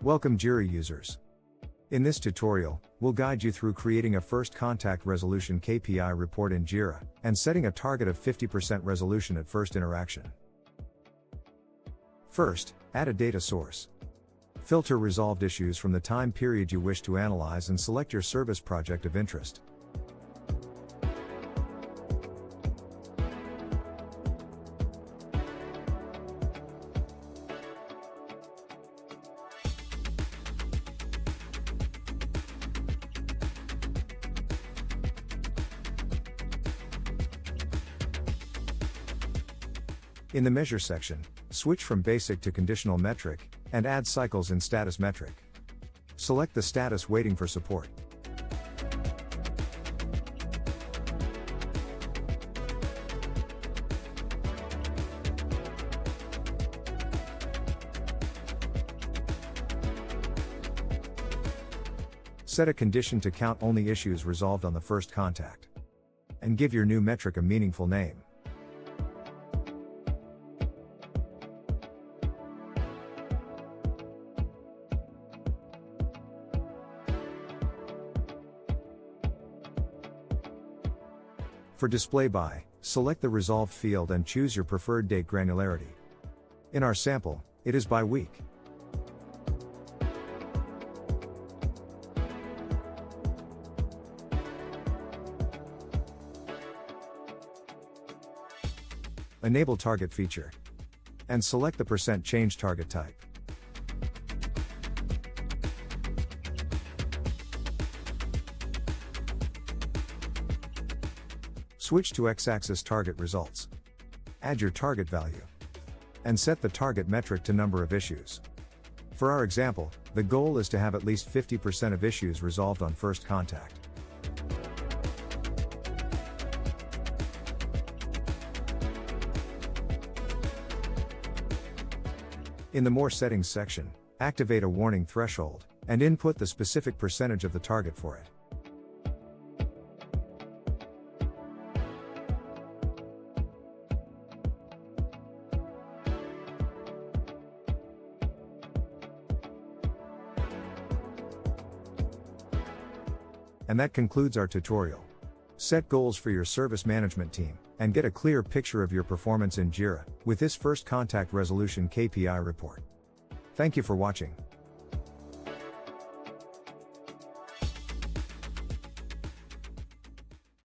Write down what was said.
Welcome Jira users. In this tutorial, we'll guide you through creating a first contact resolution KPI report in Jira, and setting a target of 50% resolution at first interaction. First, add a data source. Filter resolved issues from the time period you wish to analyze and select your service project of interest. In the Measure section, switch from Basic to Conditional Metric, and add cycles in Status Metric. Select the status waiting for support. Set a condition to count only issues resolved on the first contact. And give your new metric a meaningful name. For display by, select the resolved field and choose your preferred date granularity. In our sample, it is by week. Enable target feature. And select the % change target type. Switch to X-axis target results. Add your target value. And set the target metric to number of issues. For our example, the goal is to have at least 50% of issues resolved on first contact. In the More Settings section, activate a warning threshold, and input the specific percentage of the target for it. And that concludes our tutorial. Set goals for your service management team, and get a clear picture of your performance in Jira, with this first contact resolution KPI report. Thank you for watching.